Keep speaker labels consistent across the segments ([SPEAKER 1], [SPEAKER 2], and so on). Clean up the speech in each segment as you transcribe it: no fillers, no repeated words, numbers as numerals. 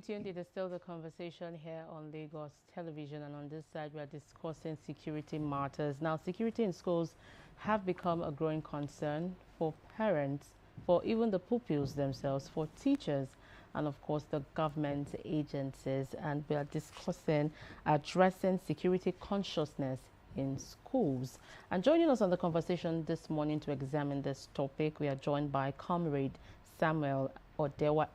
[SPEAKER 1] tuned. It is still the conversation here on Lagos television, and on this side we are discussing security matters. Now, security in schools have become a growing concern for parents, for even the pupils themselves, for teachers, and of course the government agencies. And we are discussing addressing security consciousness in schools. And joining us on the conversation this morning to examine this topic, we are joined by Comrade Samuel Odewande.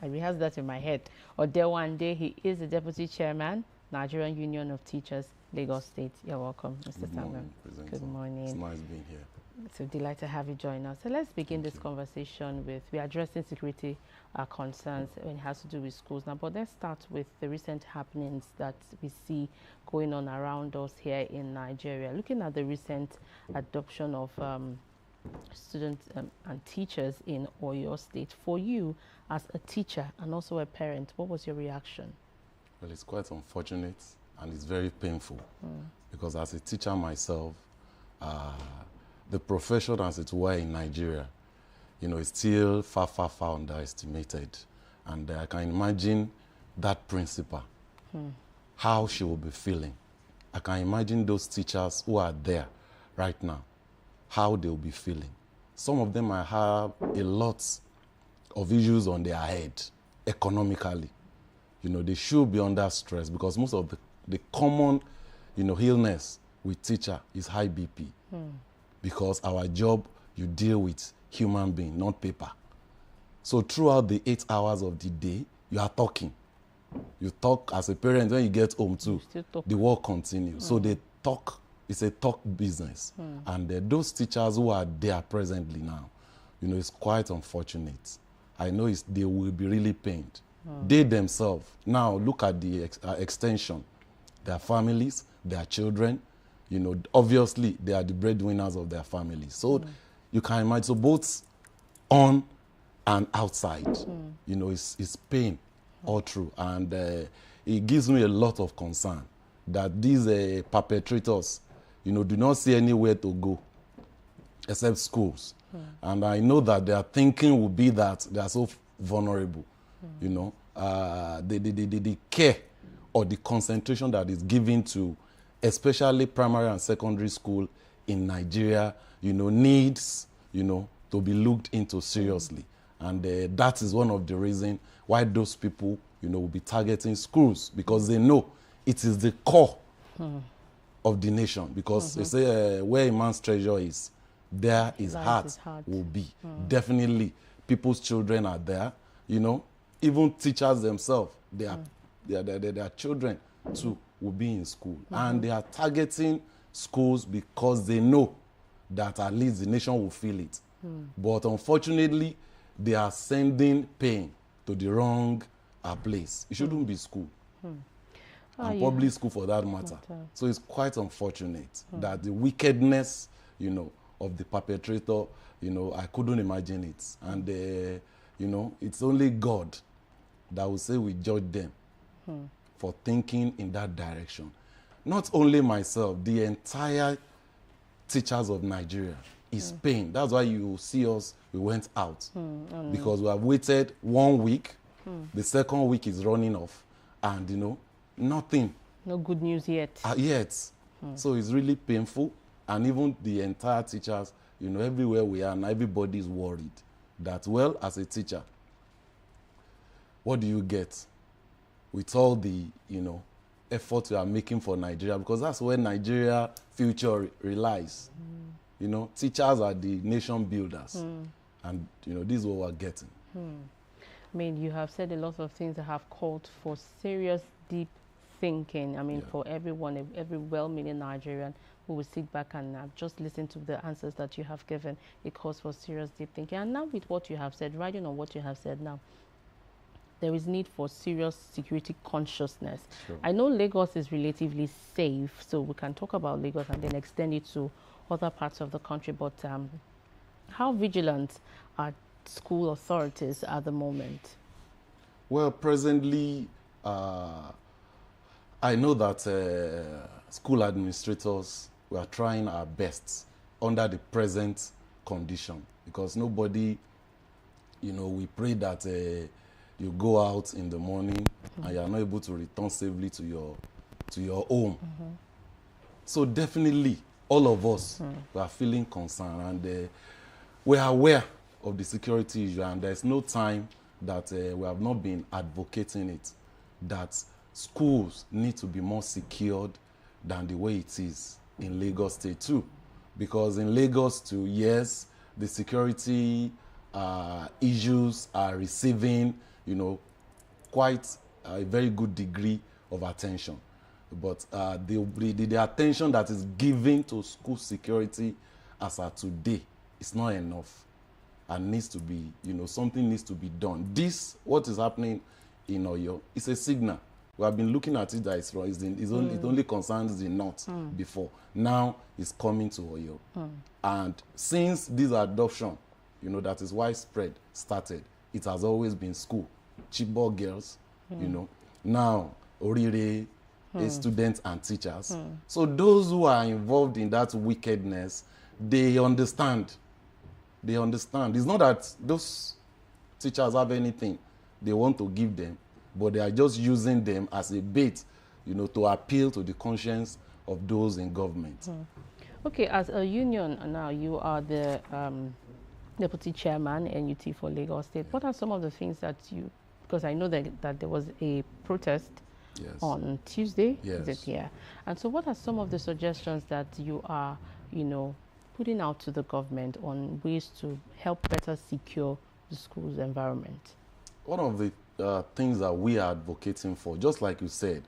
[SPEAKER 1] I rehearsed that in my head. Odewande, he is the Deputy Chairman, Nigerian Union of Teachers, Lagos State. You're welcome, Mr.
[SPEAKER 2] Good
[SPEAKER 1] Samuel.
[SPEAKER 2] Morning,
[SPEAKER 1] Good morning.
[SPEAKER 2] It's nice being here.
[SPEAKER 1] It's a delight to have you join us. So let's begin this conversation with, we're addressing security concerns when it has to do with schools now, but let's start with the recent happenings that we see going on around us here in Nigeria. Looking at the recent adoption of students and teachers in Oyo State. For you, as a teacher and also a parent, what was your reaction?
[SPEAKER 2] Well, it's quite unfortunate and it's very painful because as a teacher myself, the profession as it were in Nigeria, is still far, far, far underestimated. And I can imagine that principal, how she will be feeling. I can imagine those teachers who are there right now, how they'll be feeling. Some of them might have a lot of issues on their head economically. They should be under stress because most of the common, illness with teacher is high BP. Because our job, you deal with human being, not paper. So throughout the 8 hours of the day, you are talking. You talk as a parent when you get home too. The work continues. So they talk. It's a talk business. And those teachers who are there presently now, it's quite unfortunate. I know they will be really pained. They themselves, now look at the extension. Their families, their children, obviously they are the breadwinners of their families. So you can imagine, so both on and outside, it's pain all through. And it gives me a lot of concern that these perpetrators, do not see anywhere to go except schools. And I know that their thinking will be that they are so vulnerable. The care or the concentration that is given to especially primary and secondary school in Nigeria, needs, to be looked into seriously. And that is one of the reasons why those people, will be targeting schools, because they know it is the core of the nation. Because they say where a man's treasure is, there his heart will be. Definitely, people's children are there. Even teachers themselves, their children too will be in school. And they are targeting schools because they know that at least the nation will feel it. But unfortunately, they are sending pain to the wrong place. It shouldn't be school. And public school for that matter. So it's quite unfortunate that the wickedness, of the perpetrator, I couldn't imagine it. And, it's only God that will say we judge them for thinking in that direction. Not only myself, the entire teachers of Nigeria is pain. That's why you see us, we went out. Because we have waited 1 week, the second week is running off, and nothing.
[SPEAKER 1] No good news yet.
[SPEAKER 2] So it's really painful, and even the entire teachers, everywhere we are, and everybody is worried that, well, as a teacher, what do you get with all the, effort you are making for Nigeria? Because that's where Nigeria future relies. Teachers are the nation builders. And, this is what we're getting.
[SPEAKER 1] I mean, you have said a lot of things that have called for serious, deep thinking. I mean, for everyone, every well-meaning Nigerian who will sit back and just listen to the answers that you have given, it calls for serious, deep thinking. And now with what you have said, riding on what you have said now, there is need for serious security consciousness. I know Lagos is relatively safe, so we can talk about Lagos and then extend it to other parts of the country. But how vigilant are school authorities at the moment?
[SPEAKER 2] Well, presently, I know that school administrators, we are trying our best under the present condition, because nobody You know, we pray that you go out in the morning and you are not able to return safely to your home. So definitely, all of us we are feeling concerned, and we are aware of the security issue, and there's no time that we have not been advocating it, that schools need to be more secured than the way it is in Lagos State too. Because in Lagos too, yes, the security issues are receiving, you know, quite a very good degree of attention. But the attention that is given to school security as of today is not enough, and needs to be, you know, something needs to be done. This, what is happening in Oyo, is a signal. We have been looking at it that it's it only concerns the north before. Now it's coming to Oyo. And since this adoption, you know, that is widespread, started, it has always been school. Chibok girls, you know, now Orire, students and teachers. So those who are involved in that wickedness, they understand. They understand. It's not that those teachers have anything they want to give them, but they are just using them as a bait, you know, to appeal to the conscience of those in government.
[SPEAKER 1] Okay, as a union now, you are the deputy chairman, NUT for Lagos State. What are some of the things that you, because I know that there was a protest on Tuesday, is it? Yeah. And so what are some of the suggestions that you are, you know, putting out to the government on ways to help better secure the school's environment?
[SPEAKER 2] One of the things that we are advocating for, just like you said,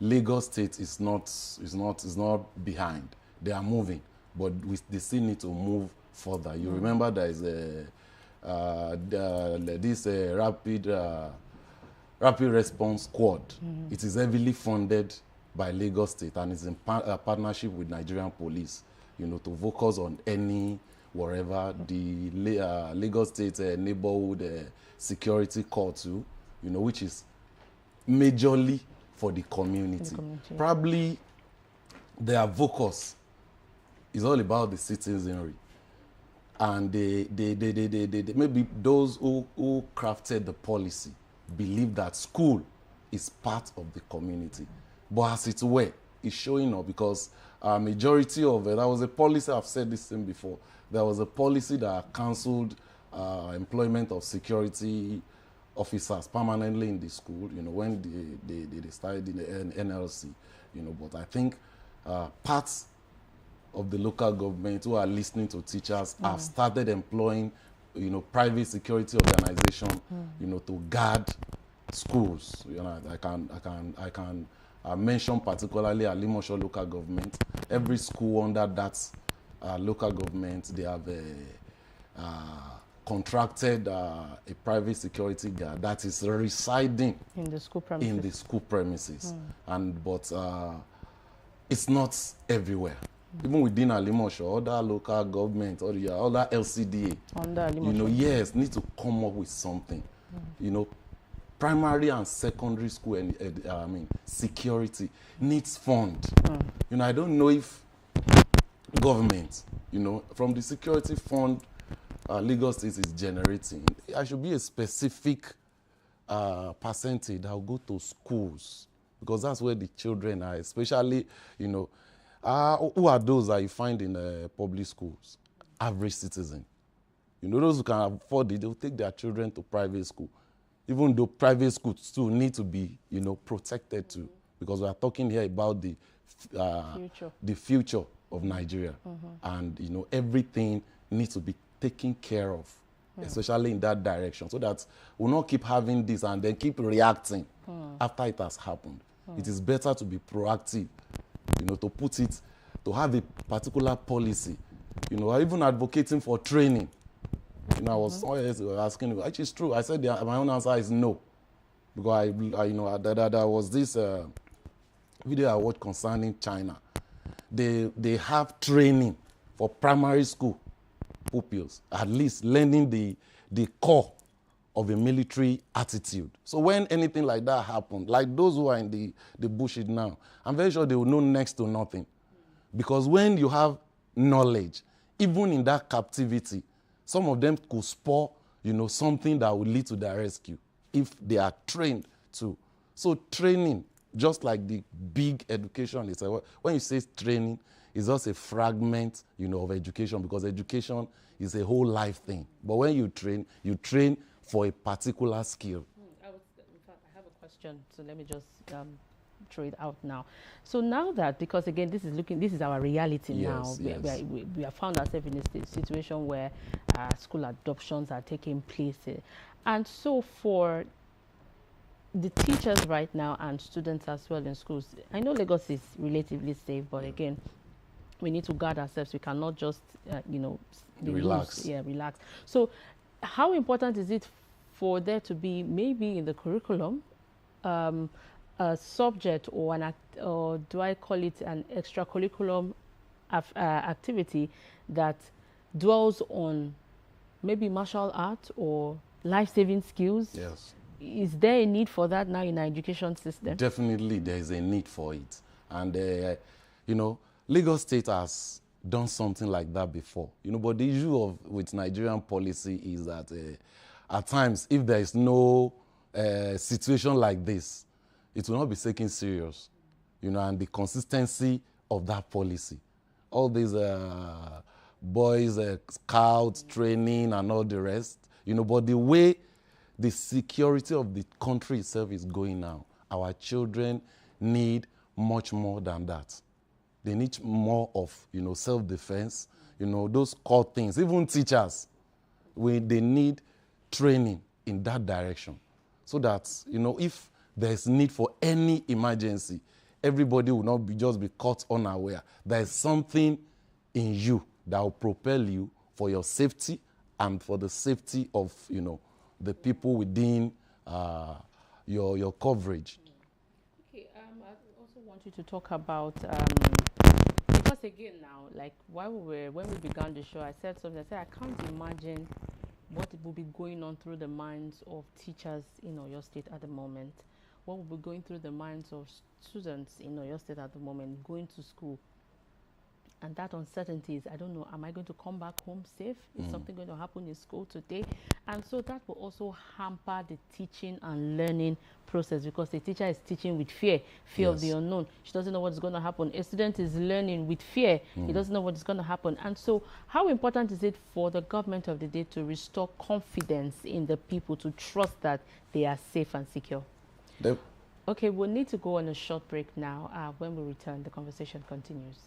[SPEAKER 2] Lagos State is not behind. They are moving, but they still need to move further. You remember there is this rapid response squad. It is heavily funded by Lagos State, and is in partnership with Nigerian police, you know, to focus on any wherever the Lagos State neighborhood security corps too, you know, which is majorly for the community. Probably their focus is all about the citizenry, and they maybe those who crafted the policy believe that school is part of the community, but as it were, it's showing up because majority of it, there was a policy, I've said this thing before, there was a policy that cancelled employment of security officers permanently in the school, you know, when they started in the NLC, you know, but I think parts of the local government who are listening to teachers have started employing, you know, private security organization, you know, to guard schools. You know, I can mention particularly Alimosho local government. Every school under that local government, they have contracted a private security guard that is residing
[SPEAKER 1] in the school premises.
[SPEAKER 2] But it's not everywhere. Even within Alimosho, other local government or the other LCDA, you know, yes, need to come up with something. You know, primary and secondary school and security needs fund. You know, I don't know if government, you know, from the security fund Lagos State is generating, there should be a specific percentage that will go to schools, because that's where the children are, especially, you know, who are those that you find in public schools? Average citizen. You know, those who can afford it, they'll take their children to private school. Even though private schools still need to be, you know, protected too, because we are talking here about the future of Nigeria, and you know, everything needs to be taken care of, especially in that direction, so that we'll not keep having this and then keep reacting after it has happened. It is better to be proactive, you know, to have a particular policy, you know, even advocating for training. You know, I was asking, which is true. I said my own answer is no, because I you know, there was this video I watched concerning China. They have training for primary school pupils, at least learning the core of a military attitude. So when anything like that happens, like those who are in the bushes now, I'm very sure they will know next to nothing. Because when you have knowledge, even in that captivity, some of them could spur, you know, something that will lead to their rescue if they are trained to. So training, just like the big education, is when you say training, it's just a fragment, you know, of education, because education is a whole life thing. But when you train for a particular skill.
[SPEAKER 1] In fact, I have a question, so let me just throw it out now. So now that, because again, this is our reality now. We have found ourselves in a situation where school adoptions are taking place, and so for the teachers right now and students as well in schools, I know Lagos is relatively safe, but again, we need to guard ourselves. We cannot just, you know,
[SPEAKER 2] relax.
[SPEAKER 1] Relax. So how important is it for there to be maybe in the curriculum a subject or or do I call it an extracurriculum activity that dwells on maybe martial art or life-saving skills?
[SPEAKER 2] Yes.
[SPEAKER 1] Is there a need for that now in our education system?
[SPEAKER 2] Definitely, there is a need for it. And, you know, Lagos State has done something like that before. You know, but the issue with Nigerian policy is that at times, if there is no situation like this, it will not be taken serious. You know, and the consistency of that policy. All these boys, scouts, training, and all the rest. You know, but the way the security of the country itself is going now, our children need much more than that. They need more of, you know, self-defense, you know, those core things. Even teachers, they need training in that direction, so that, you know, if there's need for any emergency, everybody will not just be caught unaware. There is something in you that will propel you for your safety and for the safety of, you know, the people within your coverage.
[SPEAKER 1] Okay, I also want you to talk about, because again now, like when we began the show, I said something, I said I can't imagine what will be going on through the minds of teachers in Oyo State at the moment, what will be going through the minds of students in Oyo State at the moment, going to school. And that uncertainty is, I don't know, am I going to come back home safe? Is something going to happen in school today? And so that will also hamper the teaching and learning process, because the teacher is teaching with fear of the unknown. She doesn't know what's going to happen. A student is learning with fear. He doesn't know what's going to happen. And so how important is it for the government of the day to restore confidence in the people, to trust that they are safe and secure? Okay, we'll need to go on a short break now. When we return, the conversation continues.